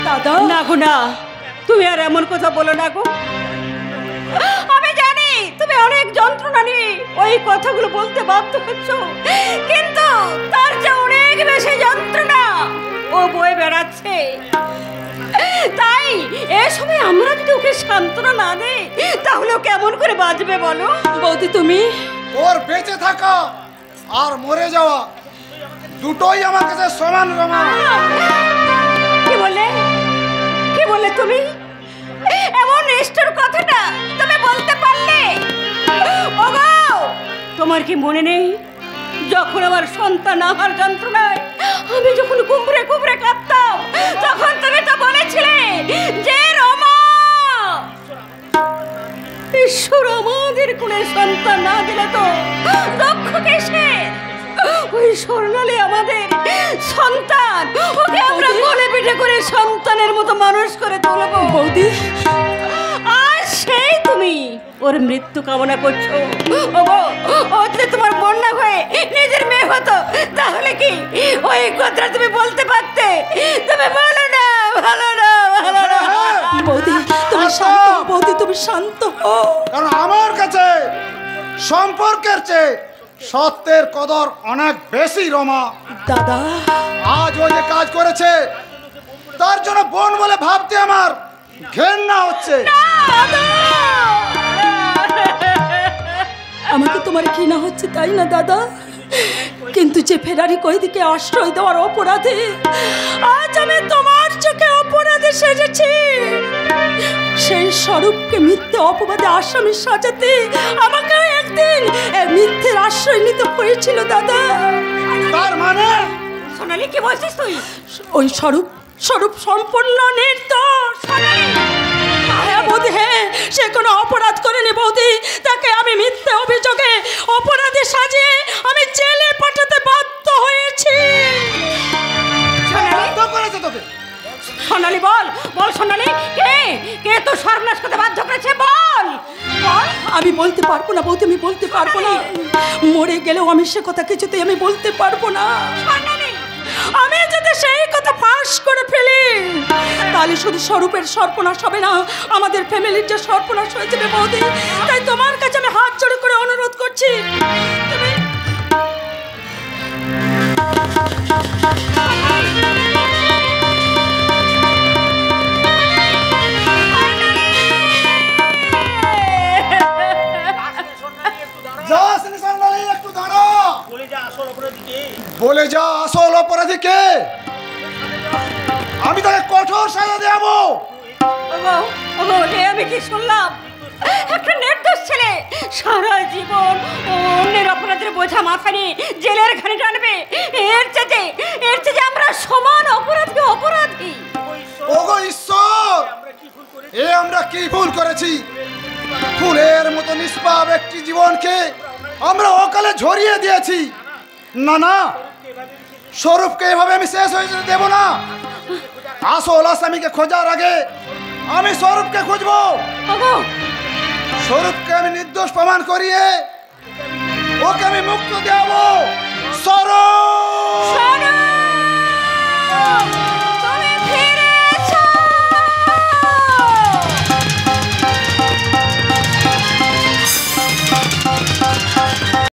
দাদা না গো না, তুমি আর এমন কথা বলো না গো। আমি জানি তুমি অনেক যন্ত্রণা নিয়ে ওই কথাগুলো বলতে বাধ্য হচ্ছ, কিন্তু তার যে অনেক বেশি যন্ত্রণা ও বয়ে বেড়াচ্ছে। তাই এ সময় আমরা যদি ওকে সান্ত্বনা না দেই তাহলে ও কেমন করে বাঁচবে বলো? বৌদি তুমি ওর বেঁচে থাকা আর মরে যাওয়া দুটোই আমার কাছে সমান রমা। কি বললে, কি বললে তুমি? এমন নিষ্ঠুর কথাটা তুমি বলতে পারলে? ওগো, তোমার কি মনে নেই যখন আমার সন্তান আমার যন্ত্রণায় আমি যখন কুমড়ে কুমড়ে কাঁদতাম তখন তুমি তো বলেছিলে যে রমা, ঈশ্বর আমাদের কোনে সন্তান না দিলে তো দক্ষ কেসে ওই স্বর্ণালী আমাদের সন্তান, ওকে আমরা কোলে পিঠে করে সন্তানের মতো মানুষ করে তুলবো। বৌদি আর সেই তুমি ওর মৃত্যু কামনা করছো। ওগো, ও যদি তোমার বন্যা হয়ে নিজের মেয়ে হতো তাহলে কি ওই কথা তুমি বলতে পারতে? তুমি বলো না, ভালো না, ভালো না। বৌদি তুমি শান্ত, বৌদি তুমি শান্ত হও। কারণ আমার কাছে সম্পর্কের চেয়ে সত্যের কদর অনেক বেশি রমা। দাদা আজ ও যে কাজ করেছে তার জন্য বোন বলে ভাবতে আমার ঘেন্না হচ্ছে। আমাকে তোমার ঘৃণা হচ্ছে তাই না দাদা? কিন্তু যে ফেরারি কইদিকে আশ্রয় দেওয়ার অপরাধে আজ আমি তোমার চোখে অপরাধে সেজেছি। সেই স্বরূপকে মিথ্যে অপবাদে আসামি সাজাতে আমাকে একদিন মিথ্যের আশ্রয় নিতে হয়েছিল দাদা। তার মানে সোনালি কি বলছিস তুই? ওই স্বরূপ স্বরূপ সম্পূর্ণ নির্দোষ। হ্যাঁ বৌদি, হ্যাঁ, সে কোনো অপরাধ করেনি বৌদি। তাকে আমি মিথ্যে অভিযোগে অপরাধে সাজিয়ে আমি জেলে পাঠাতে বাধ্য হয়েছি। সোনালি বল, বল সোনালি, কে কে তো সর্বনাশ করতে বাধ্য করেছে? বল বল। আমি বলতে পারবো না বৌদি, আমি বলতে পারবো না। মরে গেলেও আমি সে কথা কিছুতেই আমি বলতে পারবো না। আমি যদি সেই কথা ফাঁস করে ফেলি তাহলে শুধু স্বরূপের সর্বনাশ হবে না, আমাদের ফ্যামিলির যে সর্বনাশ হয়ে যাবে বৌদি। তাই তোমার কাছে আমি হাত জোড় করে অনুরোধ করছি, তুমি একটু দাঁড়া। বলে যা আসল অপরাধীকে, আমি তাকে কঠোর সাজা দেব। আমি কি শুনলাম? একটা নির্দোষ ছেলে সারা জীবন অন্যের অপরাধের বোঝা মাথা নিয়ে জেলের ঘানি টানবে। এর চেয়ে আমরা সমান অপরাধী অপরাধী। ওগো ঈশ্বর, এ আমরা কি ভুল করেছি? ফুলের মতো নিষ্পাপ একটি জীবনকে আমরা অকালে ঝরিয়ে দিয়েছি। না না, স্বরূপকে এভাবে আমি শেষ হয়ে যেতে দেব না। আসল আসামিকে খোঁজার আগে আমি স্বরূপকে খুঁজবো। স্বরূপকে আমি নির্দোষ প্রমাণ করিয়ে ওকে আমি মুক্ত দেব। স্বরূপ!